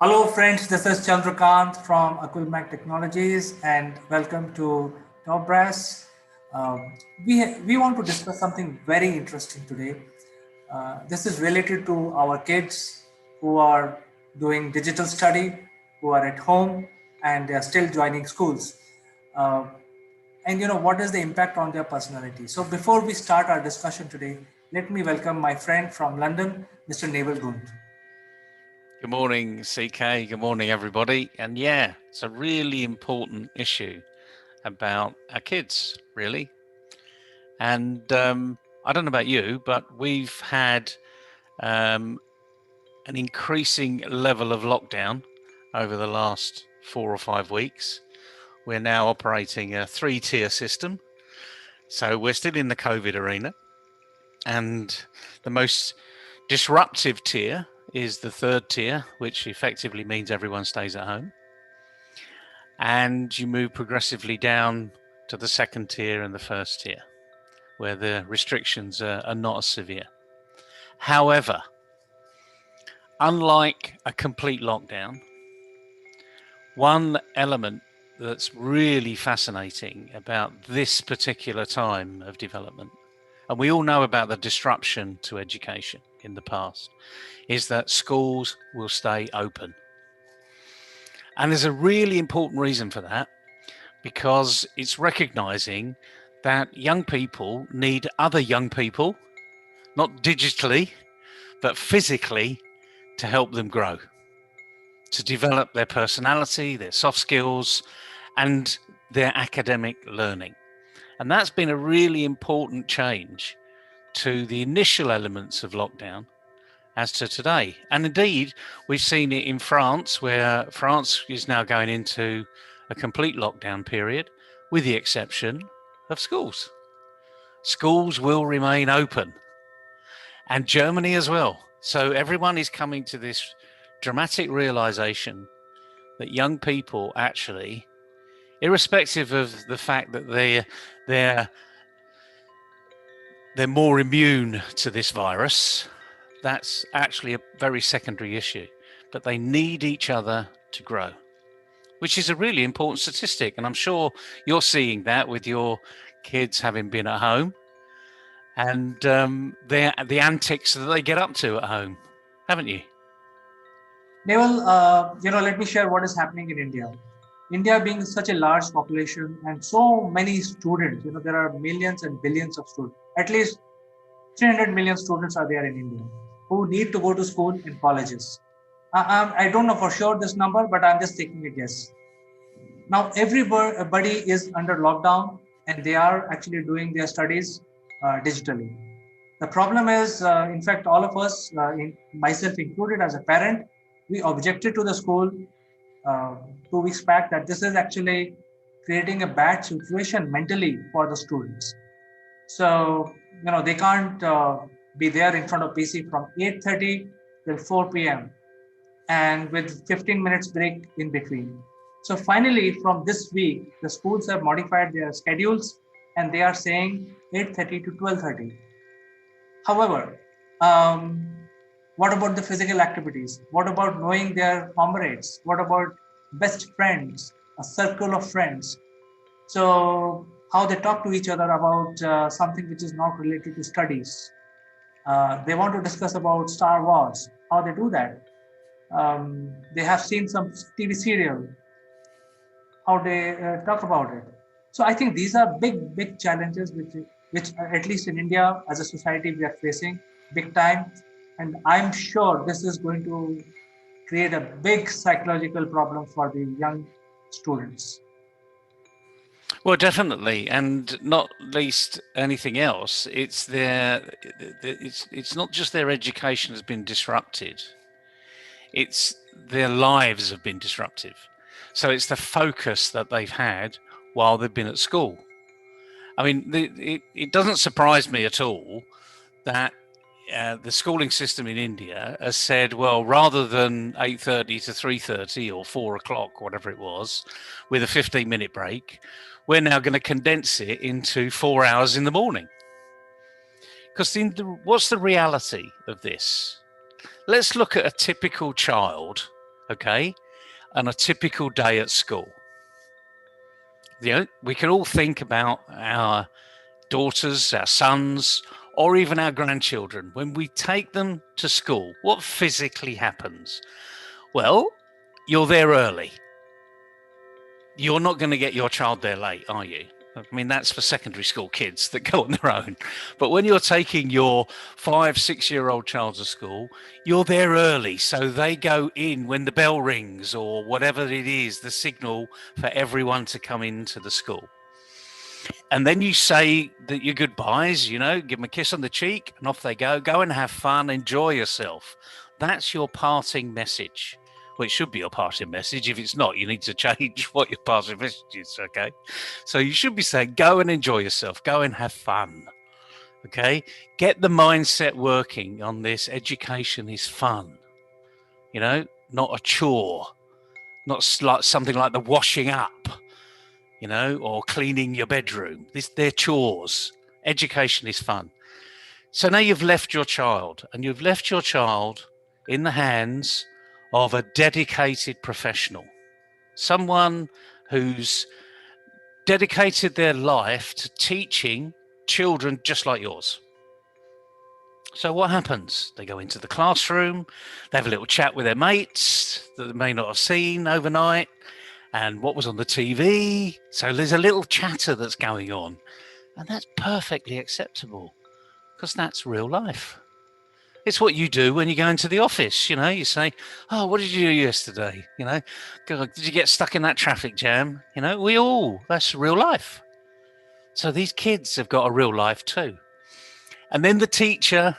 Hello, friends. This is Chandrakant from Akulmach Technologies, and welcome to Top Brass. We want to discuss something very interesting today. This is related to our kids who are doing digital study, who are at home, and they are still joining schools. Uh, and what is the impact on their personality? So, before we start our discussion today, let me welcome my friend from London, Mr. Naval Gund. Good morning, CK. Good morning, everybody. And yeah, it's a really important issue about our kids, really. And I don't know about you, but we've had an increasing level of lockdown over the last 4 or 5 weeks. We're now operating a 3-tier system. So we're still in the COVID arena. And the most disruptive tier is the 3rd tier, which effectively means everyone stays at home. And you move progressively down to the 2nd tier and the 1st tier, where the restrictions are not as severe. However, unlike a complete lockdown, one element that's really fascinating about this particular time of development, and we all know about the disruption to education in the past, is that schools will stay open. And there's a really important reason for that, because it's recognizing that young people need other young people, not digitally, but physically, to help them grow, to develop their personality, their soft skills, and their academic learning. And that's been a really important change to the initial elements of lockdown as to today. And indeed, we've seen it in France, where France is now going into a complete lockdown period, with the exception of schools. Schools will remain open, and Germany as well. So everyone is coming to this dramatic realization that young people actually, irrespective of the fact that they're more immune to this virus, that's actually a very secondary issue. But they need each other to grow, which is a really important statistic. And I'm sure you're seeing that with your kids having been at home and the antics that they get up to at home, haven't you? Naval, let me share what is happening in India. India being such a large population and so many students, there are millions and billions of students. At least 300 million students are there in India who need to go to school and colleges. I don't know for sure this number, but I'm just taking a guess. Now, everybody is under lockdown and they are actually doing their studies digitally. The problem is, in fact, all of us, myself included as a parent, we objected to the school uh, 2 weeks back that this is actually creating a bad situation mentally for the students. So, they can't be there in front of PC from 8:30 till 4 p.m. and with 15 minutes break in between. So finally, from this week, the schools have modified their schedules and they are saying 8:30 to 12:30. However, what about the physical activities? What about knowing their comrades? What about best friends, a circle of friends? So, how they talk to each other about something which is not related to studies. They want to discuss about Star Wars, how they do that. They have seen some TV serial, how they talk about it. So I think these are big challenges which at least in India as a society we are facing big time, and I'm sure this is going to create a big psychological problem for the young students. Well, definitely, and not least anything else. It's not just their education has been disrupted; it's their lives have been disrupted. So it's the focus that they've had while they've been at school. I mean, it doesn't surprise me at all that the schooling system in India has said, well, rather than 8:30 to 3:30 or 4 o'clock, whatever it was, with a 15-minute break, we're now going to condense it into 4 hours in the morning. Because what's the reality of this? Let's look at a typical child okay, and a typical day at school. We can all think about our daughters, our sons, or even our grandchildren. When we take them to school, what physically happens? Well, you're there early. You're not going to get your child there late, are you? I mean, that's for secondary school kids that go on their own. But when you're taking your 5, 6 year old child to school, you're there early. So they go in when the bell rings or whatever it is, the signal for everyone to come into the school. And then you say that your goodbyes, give them a kiss on the cheek and off they go. Go and have fun, enjoy yourself. That's your parting message. Well, it should be your parting message. If it's not, you need to change what your parting message is, okay? So you should be saying, go and enjoy yourself. Go and have fun, okay? Get the mindset working on this. Education is fun, not a chore, not like something like the washing up, or cleaning your bedroom. They're chores. Education is fun. So now you've left your child, and you've left your child in the hands of a dedicated professional, someone who's dedicated their life to teaching children just like yours. So what happens? They go into the classroom, they have a little chat with their mates that they may not have seen overnight, and what was on the TV. So there's a little chatter that's going on, and that's perfectly acceptable because that's real life. It's what you do when you go into the office. You say, "Oh, what did you do yesterday? God, did you get stuck in that traffic jam?" That's real life. So these kids have got a real life too. And then the teacher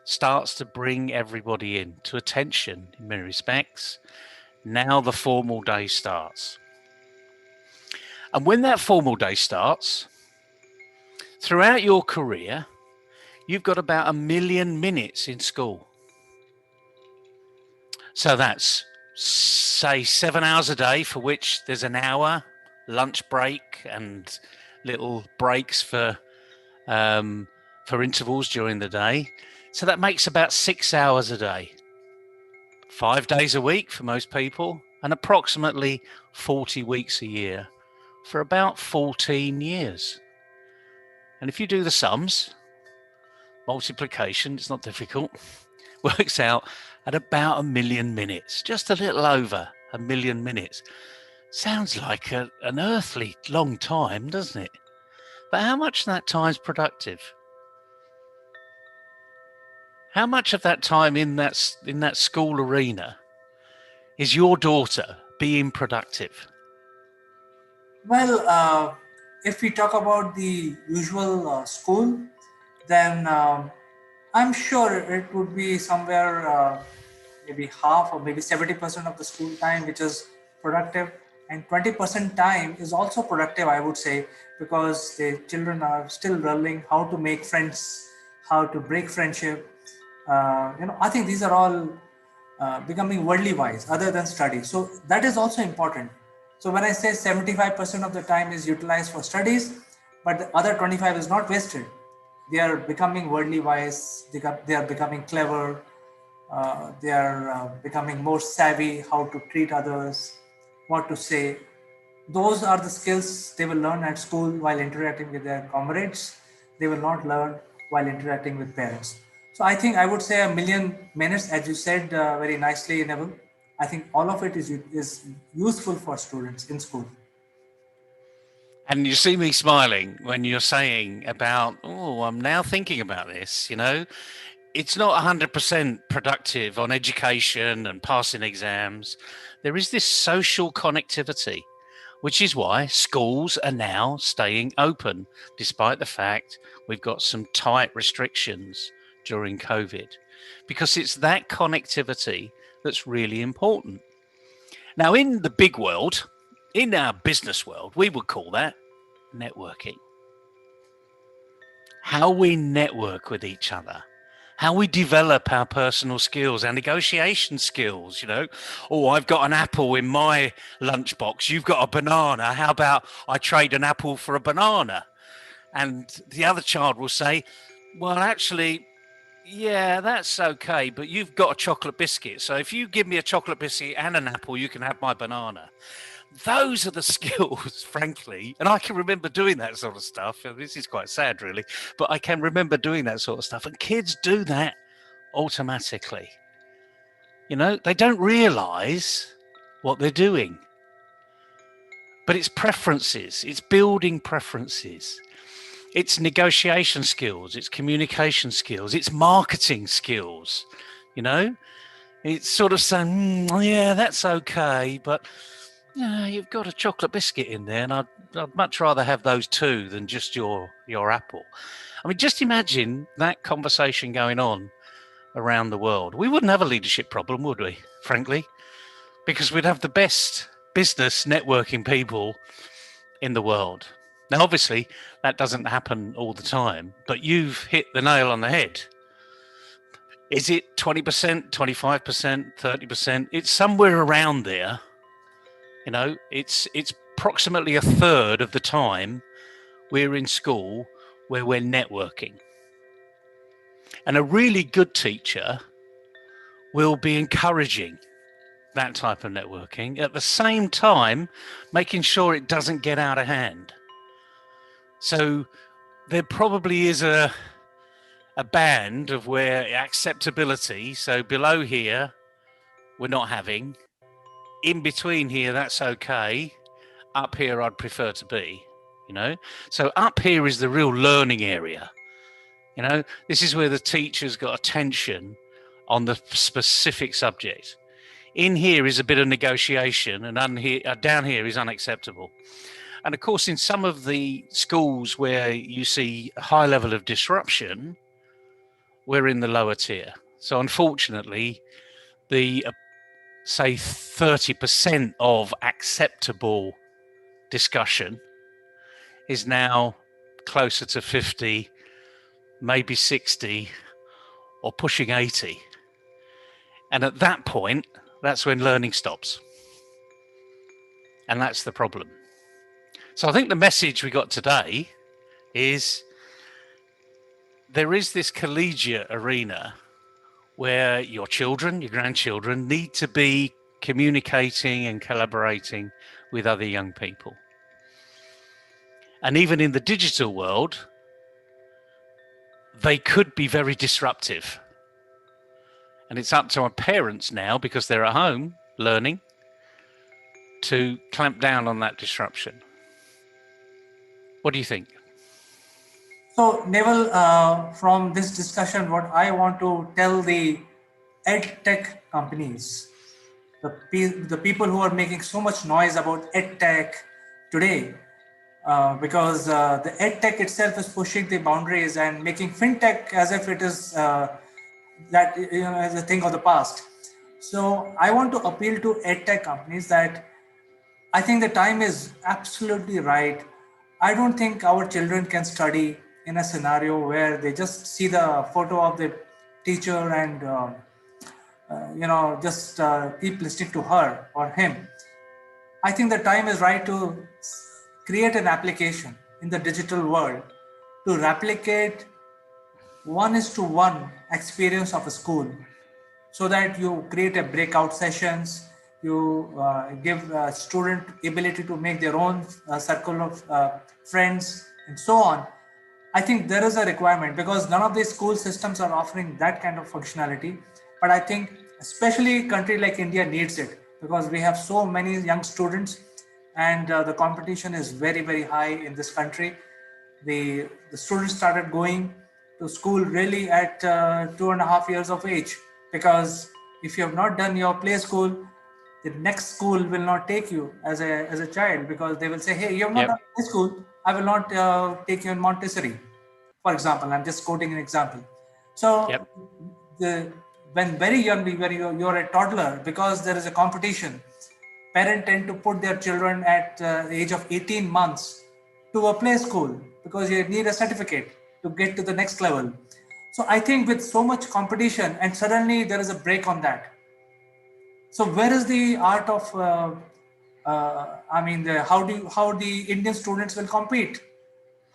starts to bring everybody in to attention in many respects. Now the formal day starts. And when that formal day starts, throughout your career, you've got about 1 million minutes in school. So that's, say, 7 hours a day, for which there's an hour lunch break and little breaks for intervals during the day. So that makes about 6 hours a day. 5 days a week for most people, and approximately 40 weeks a year for about 14 years. And if you do the sums, multiplication, it's not difficult, works out at about 1 million minutes, just a little over 1 million minutes. Sounds like an earthly long time, doesn't it? But how much of that time is productive? How much of that time in that school arena is your daughter being productive? Well, if we talk about the usual school, then I'm sure it would be somewhere maybe half or maybe 70% of the school time, which is productive, and 20% time is also productive, I would say, because the children are still learning how to make friends, how to break friendship. I think these are all becoming worldly wise other than study. So that is also important. So when I say 75% of the time is utilized for studies, but the other 25 is not wasted. They are becoming worldly wise. They are becoming clever. They are becoming more savvy how to treat others, what to say. Those are the skills they will learn at school while interacting with their comrades. They will not learn while interacting with parents. So I think I would say 1 million minutes, as you said very nicely, Neville. I think all of it is useful for students in school. And you see me smiling when you're saying about, I'm now thinking about this, It's not 100% productive on education and passing exams. There is this social connectivity, which is why schools are now staying open, despite the fact we've got some tight restrictions during COVID, because it's that connectivity that's really important. Now, in the big world, in our business world, we would call that networking. How we network with each other, how we develop our personal skills, our negotiation skills, Oh, I've got an apple in my lunchbox. You've got a banana. How about I trade an apple for a banana? And the other child will say, well, actually, Yeah, that's okay, but you've got a chocolate biscuit. So if you give me a chocolate biscuit and an apple, you can have my banana. Those are the skills, frankly. And I can remember doing that sort of stuff. This is quite sad, really, but I can remember doing that sort of stuff. And kids do that automatically. You know, they don't realize what they're doing. But it's preferences, it's building preferences, it's negotiation skills, it's communication skills, it's marketing skills. You know, it's sort of saying, yeah, that's okay, but yeah, you've got a chocolate biscuit in there, and I'd much rather have those two than just your apple. I mean, just imagine that conversation going on around the world. We wouldn't have a leadership problem, would we? Frankly, because we'd have the best business networking people in the world. Now, obviously, that doesn't happen all the time, but you've hit the nail on the head. Is it 20%, 25%, 30%? It's somewhere around there. You know, it's approximately a third of the time we're in school where we're networking. And a really good teacher will be encouraging that type of networking, at the same time making sure it doesn't get out of hand. So there probably is a band of where acceptability, so below here we're not having, in between here that's okay, up here I'd prefer to be, you know. So up here is the real learning area. You know, this is where the teacher's got attention on the specific subject. In here is a bit of negotiation, and down here is unacceptable. And of course, in some of the schools where you see a high level of disruption, we're in the lower tier. So unfortunately, the say 30% of acceptable discussion is now closer to 50, maybe 60, or pushing 80. And at that point, that's when learning stops. And that's the problem. So I think the message we got today is there is this collegiate arena where your children, your grandchildren need to be communicating and collaborating with other young people. And even in the digital world, they could be very disruptive. And it's up to our parents now, because they're at home learning, to clamp down on that disruption. What do you think? So, Naval, from this discussion, what I want to tell the ed tech companies, the people who are making so much noise about ed tech today, because the ed tech itself is pushing the boundaries and making fintech as if it is that, you know, as a thing of the past. So I want to appeal to ed tech companies that I think the time is absolutely right. I don't think our children can study in a scenario where they just see the photo of the teacher and just keep listening to her or him. I think the time is right to create an application in the digital world to replicate one is to one experience of a school, so that you create a breakout sessions, you give student ability to make their own circle of friends and so on. I think there is a requirement because none of these school systems are offering that kind of functionality. But I think especially a country like India needs it because we have so many young students and the competition is very, very high in this country. The students started going to school really at 2.5 years of age, because if you have not done your play school, the next school will not take you as a child, because they will say, hey, you have not Yep. done play school, I will not take you in Montessori, for example. I'm just quoting an example. Yep. So the when very young, when you're a toddler, because there is a competition, parents tend to put their children at the age of 18 months to a play school because you need a certificate to get to the next level. So I think with so much competition and suddenly there is a break on that. So where is the art of, how the Indian students will compete?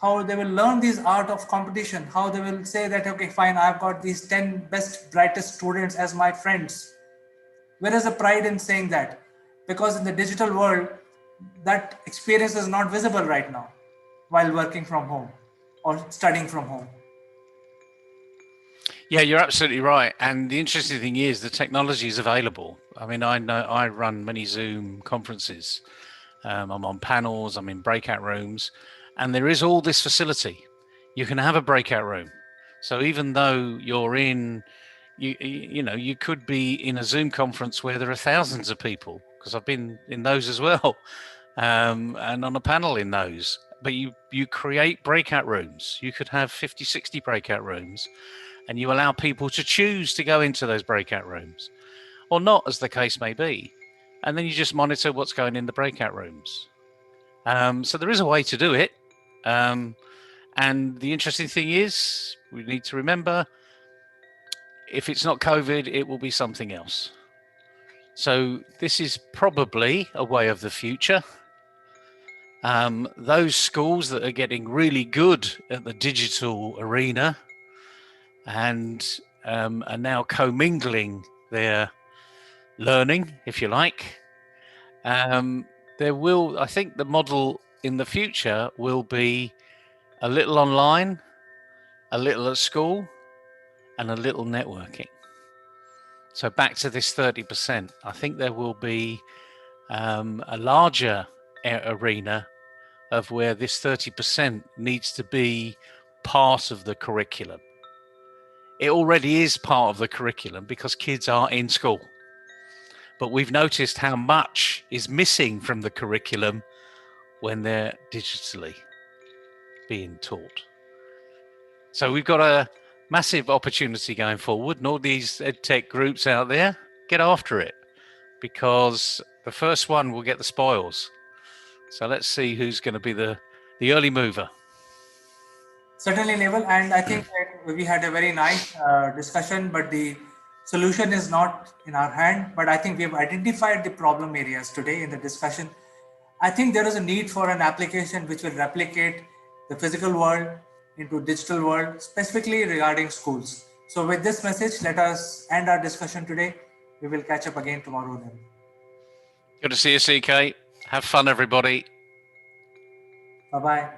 how they will learn this art of competition, how they will say that, okay, fine, I've got these 10 best, brightest students as my friends. Where is the pride in saying that? Because in the digital world, that experience is not visible right now while working from home or studying from home. Yeah, you're absolutely right. And the interesting thing is the technology is available. I mean, I know I run many Zoom conferences. I'm on panels, I'm in breakout rooms, and there is all this facility. You can have a breakout room. So even though you're in, you know, you could be in a Zoom conference where there are thousands of people, because I've been in those as well, and on a panel in those. But you create breakout rooms. You could have 50, 60 breakout rooms, and you allow people to choose to go into those breakout rooms or not, as the case may be. And then you just monitor what's going in the breakout rooms. So there is a way to do it. And the interesting thing is, we need to remember, if it's not COVID, it will be something else. So this is probably a way of the future. Those schools that are getting really good at the digital arena and are now commingling their learning, if you like, there will, I think the model in the future will be a little online, a little at school, and a little networking. So back to this 30%, I think there will be a larger arena of where this 30% needs to be part of the curriculum. It already is part of the curriculum because kids are in school. But we've noticed how much is missing from the curriculum when they're digitally being taught. So we've got a massive opportunity going forward, and all these EdTech groups out there, get after it, because the first one will get the spoils. So let's see who's going to be the early mover. Certainly, Naval, and I think that we had a very nice discussion, but the solution is not in our hand. But I think we have identified the problem areas today in the discussion. I think there is a need for an application which will replicate the physical world into digital world, specifically regarding schools. So, with this message, let us end our discussion today. We will catch up again tomorrow. Good to see you, CK. Have fun, everybody. Bye bye.